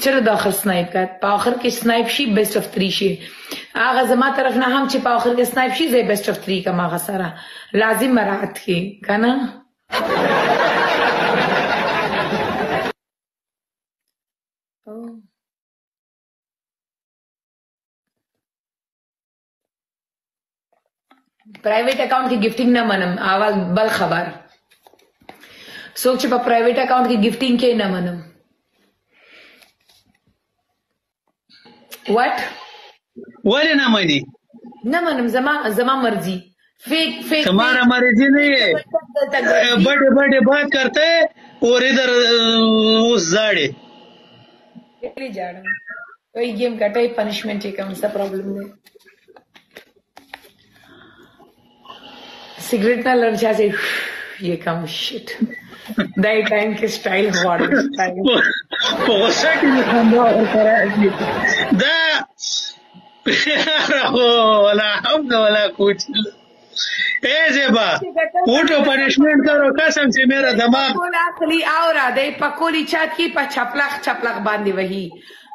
چرا داخل سنایپ کرد په آخر کې سنایپ شي بیسټ اف 3 شي هغه زما طرف نه هم چې په آخر کې سنایپ شي زه بیسټ اف 3 کما هغه سره لازم مراحت کې کنه private account की गिफ्टिंग न मनम आवाज बल खबर सोच पा प्राइवेट अकाउंट की गिफ्टिंग के न मनम व्हाट वले न मनी न मनम जमा मर्जी फेक तुम्हारा मर्जी नहीं है बड़े बड़े बात करते हैं और इधर उस जाड़े वही गेम का टाइप पनिशमेंट है कौन सा प्रॉब्लम है सिगरेट ना लड़चा से ये कम शिट दाई टाइम के स्टाइल हुआ वाला हम वाला कुछ ऐसे बा उठो पनिशमेंट करो कसम से मेरा दिमाग आखली आवरा दे पकोली चाट की छपलक बांधी वही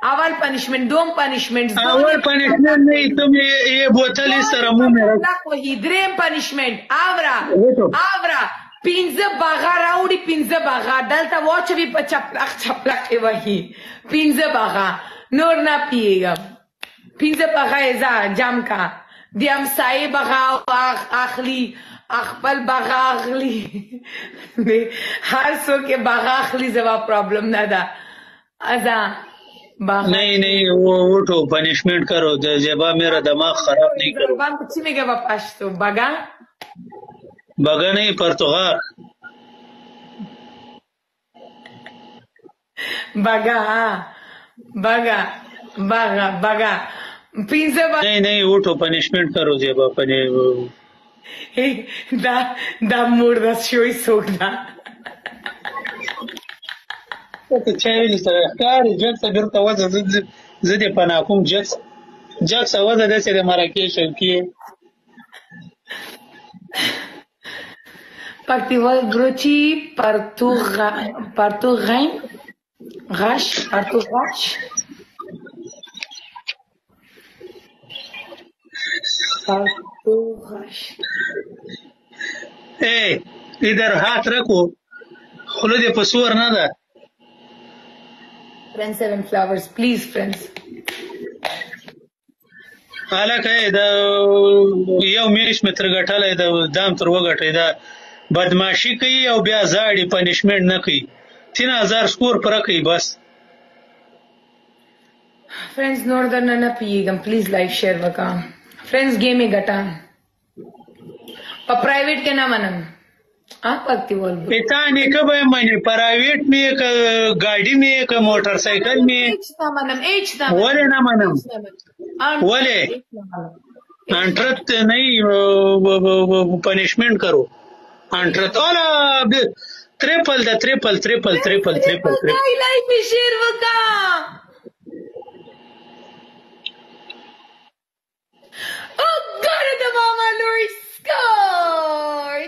अवल पनिशमेंट दोम पनिशमेंट अवल पनिशमेंट नहीं तुम ये बोतल इस तरह मुंह में रख वही द्रेम पनिशमेंट आवरा पिंज़ बागा राउडी पिंज़ बागा डलता वॉच भी छपलक वही पिंज़ बागा नोर ना पिएगा पिंज़ बागा ऐसा जाम का दियम साई बागा आखली अखबल बागा आखली हर सो के बागा आखली जवाब प्रॉब्लम ना दा अजा नहीं वो उठो पनिशमेंट करो जबा मेरा दिमाग खराब नहीं करो कुछ नहीं क्या पास तो बगा नहीं पर्तुगाल बगा पिंज़ा नहीं उठो पनिशमेंट करो जबा पने दा मूड दा शोई सोगदा تشايل كاري جلسة برتا وزا زدي فناكم جلسة وزا دسي دي مراكيش الكي Partival Grucci Partugash ए इधर हाथ रखो खुले दे पसूर ना दा Friends 7 flowers please friends हालांकि دا یو میش متر غټاله دا دام تر وګټي دا بدمعشي کوي او بیا زاړي پنیشمنت نه کوي 3000 स्कोर पर کوي बस फ्रेंड्स नॉर्दर्न ना पिएगा प्लीज लाइक शेयर वका फ्रेंड्स गेम में घटा पर प्राइवेट के ना मनम आप पक्ति बोल पिता ने कब मने प्राइवेट में एक गाड़ी में एक मोटरसाइकिल में वले ना मनम वले अंट्रत नहीं पनिशमेंट करो अंट्रत वाला ट्रिपल लाइक में शेयर वका Oh God, the mama Lori score.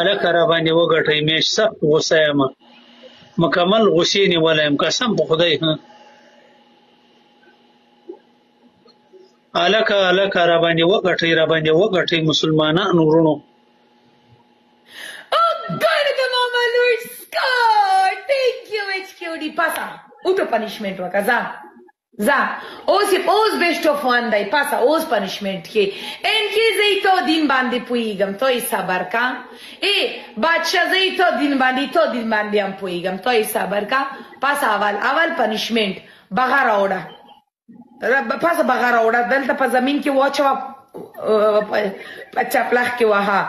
अरे कराबानी वो गठाई मैं सब गुस्सा है मां मुकम्मल गुस्से नहीं वाला है कसम खुदा है अलग कराबानी वो गठाई मुसलमाना नूरों Oh God, the mama Lori score. Thank you, HQD. Pasa. Uto punishment waka za os best of one dai pasa os punishment ke enki zaito din bandi puigam to sabar ka bacha zaito din bandi am puigam to sabar ka pasa aval punishment bagara oda pasa bagara oda dalta pa zamin ke wacha chaplah ke waha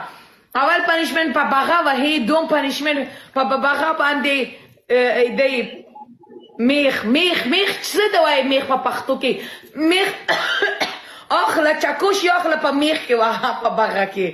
aval punishment pa baga wahi dom punishment pa baga bandi dai میخ چه دوای میخ په پښتو کې میخ اخلا چکوش یا اخلا په میخ کې واه په باغ کې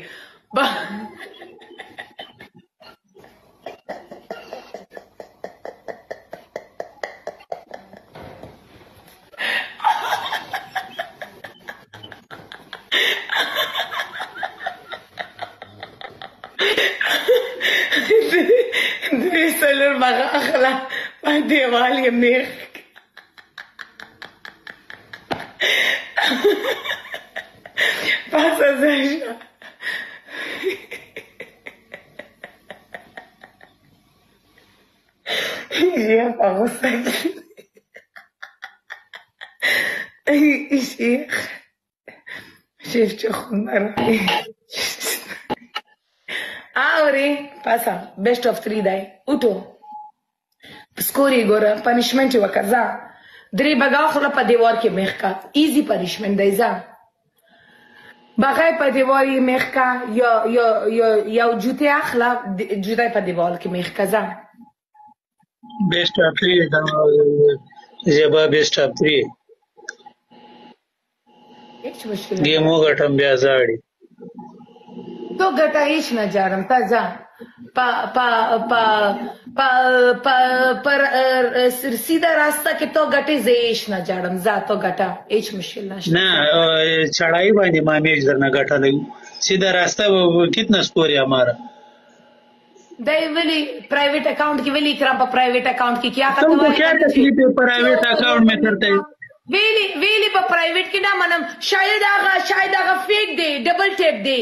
دوی سلور باغ اخلا دیوال یې میخ Pasa, Sasha. يا غصك شيخ شفت خمر Aure, pasa, best of 3 dai. Uto. Skori gora, punishment wa kaza. Dre baga khula pa devar ke mehka. Easy punishment dai za. Bagai pa devar ke mehka ya jute akhla jute pa devar ke mehka za. Best of 3 Zeba best of 3 Game हो गठम ब्याजाड़ी तो गटा इच न जारम ता जा पा पा पा पा पा पर सीधा रास्ता के तो गटे जेश न जारम जा तो गटा इच मुश्किल ना चढ़ाई बानी मामेज करना गटा नहीं सीधा रास्ता कितना स्कोर है हमारा दे वेली प्राइवेट अकाउंट की वेली करा प्राइवेट अकाउंट की क्या करते हो क्या तकलीफ है प्राइवेट अकाउंट में करते हैं वेली प्राइवेट की ना मनम शायद आगा फेक दे डबल टेप दे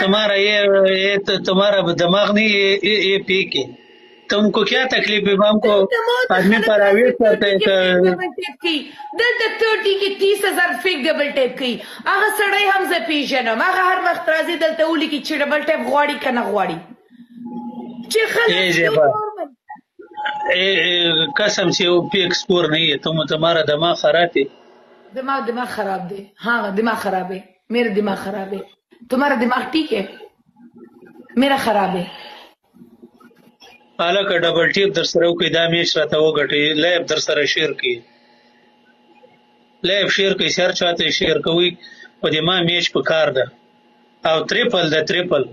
तुम्हारा ये तो तुम्हारा दिमाग नहीं ये पीक है तुमको क्या तकलीफ है हमको आदमी प्राइवेट करते हैं दल 30 की 30,000 फेक डबल टेप की आगा सड़ाई हमसे पीछे ना आगा हर वक्त राजी दल तौली की डबल टेप गुआड़ी का ना गुआड़ी कसम से वो पीक स्कोर नहीं है तुम्हारा दिमाग खराब है दिमाग खराब दे हाँ दिमाग खराब है मेरा दिमाग खराब है तुम्हारा दिमाग ठीक है मेरा खराब है हालांकि का डबल टेप दर सर कोई दामेश रहता वो घटे लैब दर सर शेयर की लैब शेयर की सर चाहते शेयर कोई और दिमाग मैच पकार दा और ट्रिपल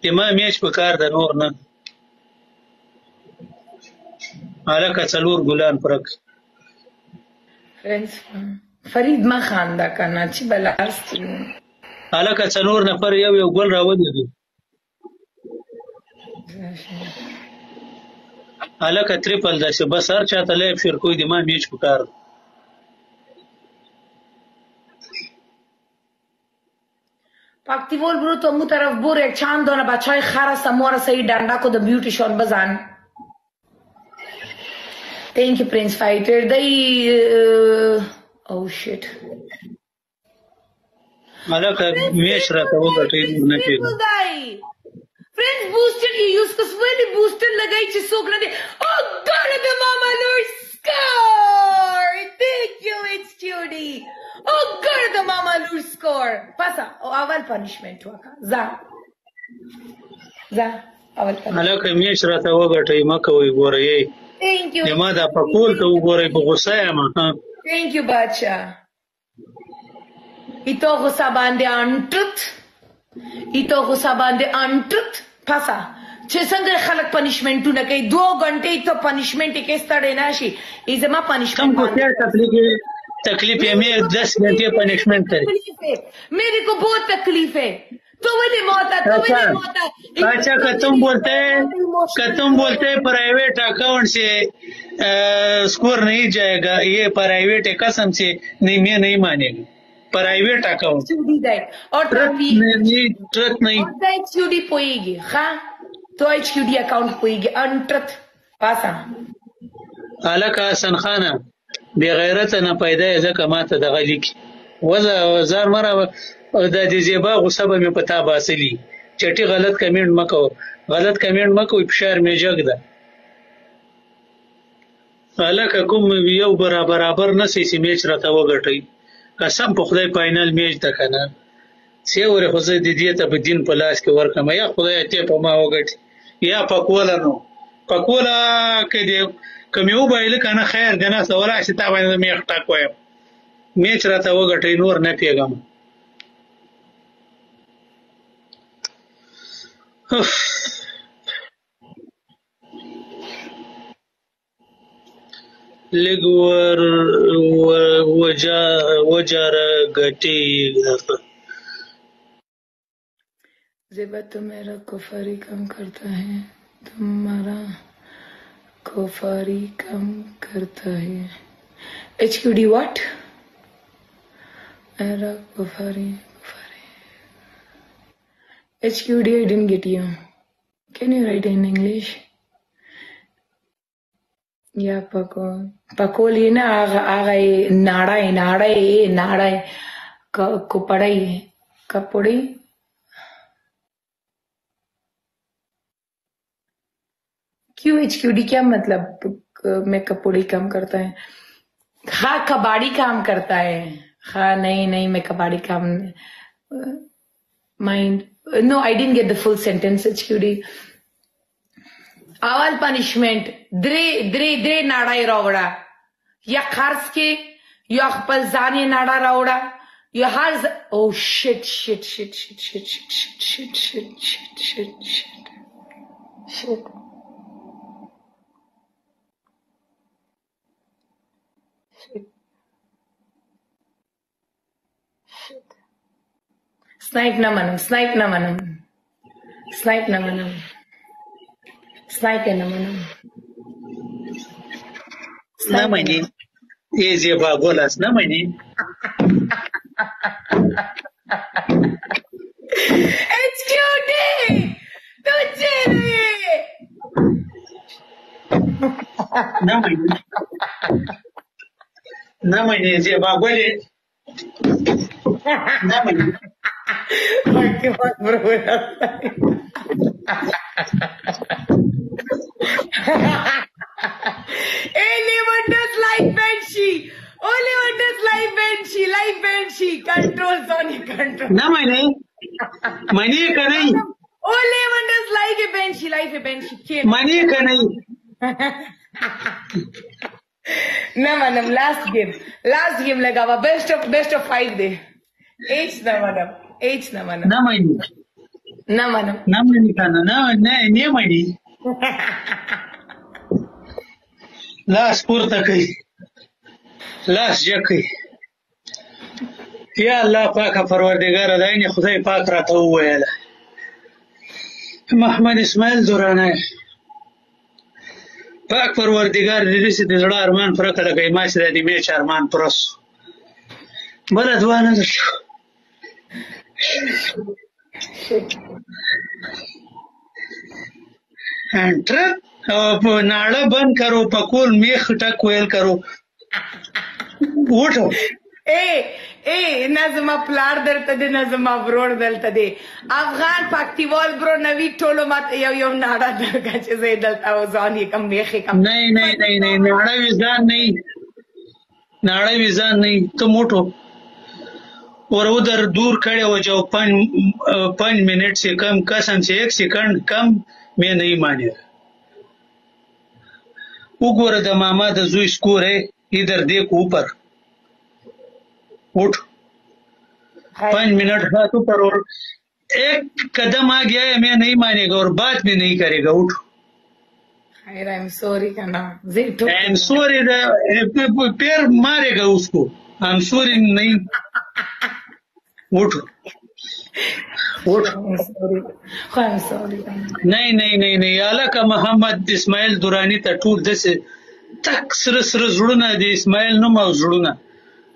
दिमाग मैच पकार दा नूर ना हालांकि चलूर गुलान परक फ्रेंड्स फरीद मा खानदा करना ची बलास्ट हालांकि चलूर नफर यो गोल रावदी हालांकि ट्रिपल दा से बस हर चाहता ले फिर कोई दिमाग मैच पकार पाक्ति बोल ब्रो तो मु तरफ बोर एक चांद दोना बचाए खारा समोरा सही डांडा को द ब्यूटिशियन बजान Thank you, Prince Fighter. Oh shit. हालांकि मैच रहता वो घटे नहीं Friends boosted you use cuz really boosted लगाई ची सोगना दे Oh god the mama lord score Thank you it's cutie Oh god the mama lord score Pasa अवल punishment हुआ का जा अवल हालांकि मैच रहता वो घटे मका वही बोल रही है Thank you. لماذا فقلت وبوري بغسامة Thank you, Bacha. Ito gusabande untruth. Pasa. Chesanga khalak punishment tu na kai 2 घंटे ito punishment ke stade na shi. Izema punishment. तुमको क्या तकलीफ है मैं 10 घंटे punishment करे मेरे को बहुत तकलीफ है तो अच्छा तुम बोलते प्राइवेट अकाउंट से स्कोर नहीं जाएगा ये प्राइवेट है कसम से नहीं मैं नहीं मानेगा प्राइवेट अकाउंट और ट्रथ नहीं एचक्यूडी पोएगी हाँ तो एचक्यूडी अकाउंट पोएगी अनट्रथ पासा हालांकि हसन खाना बगैरत ना पैदा है जका माता दगली की वजार मरा और दादी जेबा गुस्सा में पता बासली चटी गलत कमेंट मको इफशार में जगदा हालांकि कुम यो बराबर न सी मैच रहता वो घटई कसम په خدای فائنل میچ د کنه سی ور خو زه د دې ته په دین په لاس کې ورکم یا خدای ته په ما وګټي یا پکولا کې دې کوم یو بایل کنه خیر دنه سوال شي تا باندې میخ ټاک وایم میچ راته وګټي نور نه پیغام لګور وجار غټي ज़ेबा तो मेरा कुफरी कम करता है तुम्हारा कुफरी कम करता है HQD what Iraq, Bukhari. HQD, I didn't get you. Can you write in English? Yeah, Pakol ये ना आगा ये नाड़ा है कुपड़ाई कपड़ी क्यों HQD क्या मतलब मैं कपड़ी काम करता है हाँ कबाड़ी काम करता है हाँ नहीं मैं कबाड़ी काम mind no I didn't get the full sentence HQD अवल पनिशमेंट द्रे नाड़ा रावड़ा या खर्च के या खपल जाने नाड़ा रावड़ा या हर oh shit Snipe na manam. Snipe na mani. Easy ba bolas na mani. HQD! तुझे na mani easy ba bole. Na mani. Qué más broma. Anyone does live Banshee. Only one does live Banshee. Control, Sony, control. Na mani ka nahi. Only one does live Banshee. Mani ka nahi. Na manam, last game लगा हुआ best of 5 they. H na manam. Na mani kana ne mani. Las purta kai. Las jakai. या अल्लाह पाक परवरदिगार दाइन खुदाई पाक राता हुआ मोहम्मद इस्माइल दुराना पाक परवरदिगार रिसी दिलड़ा अरमान फरक लगे मासी दादी में अरमान परस बड़ा दुआना एंटर नाड़ा बंद करो पकोल मेख टक वेल करो उठो ए नजमा प्लार दलतदे नजमा ब्रोड दलतदे अफगान पाकिस्तान ब्रो नवी टोलो मत यो नाड़ा दलगा चीज़ दलता वो जान ये कम मेखे कम नहीं नाड़ा विजान नहीं तुम उठो और उधर दूर खड़े हो जाओ 5 मिनट से कम कसम से 1 सेकंड कम मैं नहीं मानेगा उगोर द मामा द जुई स्कोर है इधर देख ऊपर उठ 5 मिनट बाद ऊपर और 1 कदम आ गया है मैं नहीं मानेगा और बात भी नहीं करेगा उठ आई एम सॉरी करना आई एम सॉरी पैर मारेगा उसको आई एम सॉरी नहीं उठ नहीं आला का मोहम्मद इस्माइल दुरानी ता टूल दसे तक सर जुड़ना दे इस्माइल नो मा जुड़ना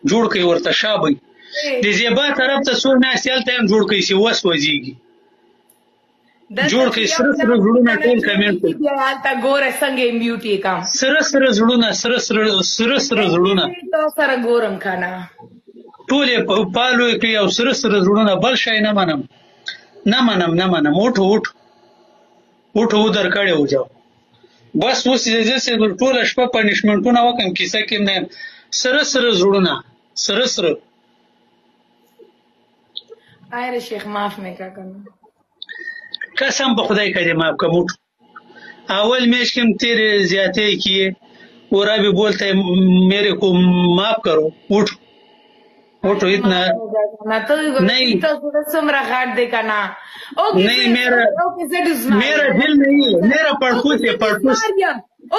जोड़ के वर्ता शाबई दे जेबा तरफ ता सोना सेल टाइम जोड़ के सी वस वजीगी जोड़ के सर जुड़ना टूल कमेंट पे ता गोरे संगे म्यूटी काम सर जुड़ना सर जुड़ना तो सर गोरम खाना टूले पालो के या सर जुड़ना बल शाय ना मनम उठ उधर खड़े हो जाओ बस उस जैसे टोल अशपा पनिशमेंट ना वकम किसा के ने सर जुड़ना सर आए शेख माफ में क्या करना कसम बखुदाई करे माफ का मुठ अवल मैच के तेरे ज्यादा किए और अभी बोलते है मेरे को माफ करो उठो इतना नहीं तो सुमरा घाट देखा ना नहीं मेरा दिल नहीं है मेरा पड़पूस है पड़पूस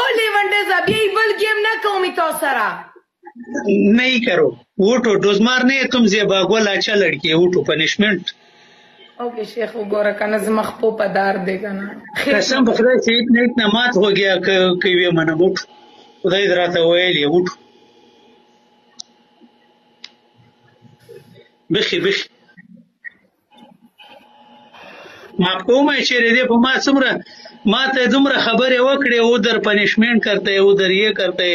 ओले वंडर्स अब यही बल गेम ना कौमी तो सरा नहीं करो उठो डोज मारने तुम जेबा गोल अच्छा लड़की है उठो पनिशमेंट ओके शेख वो गोरा का नज़म खपो पदार देगा ना कसम बखरा से इतना मात हो गया कि वे मना उठ खुदा इधर आता हुआ है उठ بخي بخي माफ کوم چې دې په ما څومره ما ته دومره خبرې وکړې ودر پنشمنٹ کرتے ودر یہ کرتے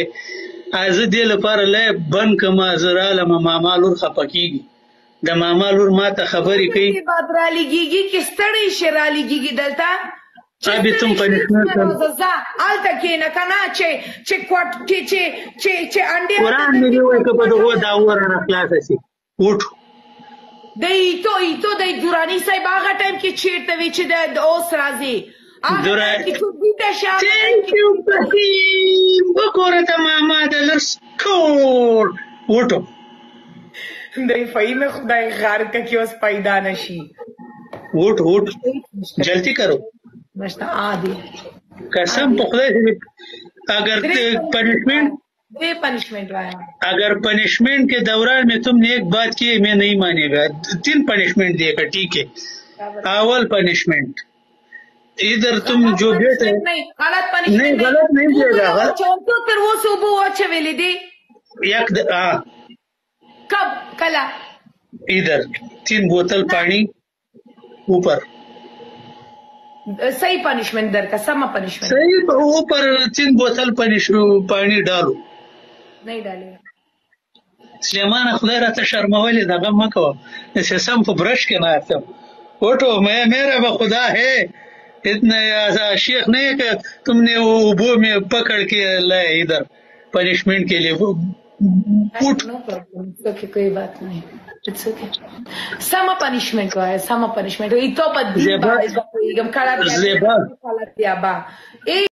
از دې لپاره لا بن کما زراله ماما لور خپکیږي د ماما لور ما ته خبرې کوي بعد را لګيږي کې ستړي شرا لګيږي دلته ابي تم پنشمنٹ زه الته کې نه کنه چې کوټ چې انډي قرآن دې وایي که په دغه دا ورنه خلاص شي وټ ایتو د دورانی صاحب هغه ټایم کې چیرته وی چې د اوس راځي دورانی thank you بخیم وګوره ته ماما د لسکور وټو د فهیم خدای غار کا کې اوس پیدا نشي وټ جلدی کرو مشتا عادي قسم په خدای اگر پنشمنٹ रहा अगर पनिशमेंट के दौरान में तुमने एक बात की मैं नहीं मानेगा 3 पनिशमेंट देगा ठीक है अव्वल पनिशमेंट इधर तुम जो बेटे नहीं गलत नहीं देगा फिर वो सुबह अच्छे वेले दे कब कला इधर 3 बोतल पानी ऊपर सही पनिशमेंट दर का समा पनिशमेंट सही ऊपर 3 बोतल पानी डालो नहीं डाले سلیمان خدای راته شرمولې دغه مه کوه ایسے سم په برش کې ناستم وټو میں میرا بخدا ہے اتنا شیخ نہیں کہ تم نے وہ میں پکڑ کے لائے ادھر پنشمنٹ کے لیے कोई बात नहीं समा पनिशमेंट हुआ है समा पनिशमेंट हुई तो पद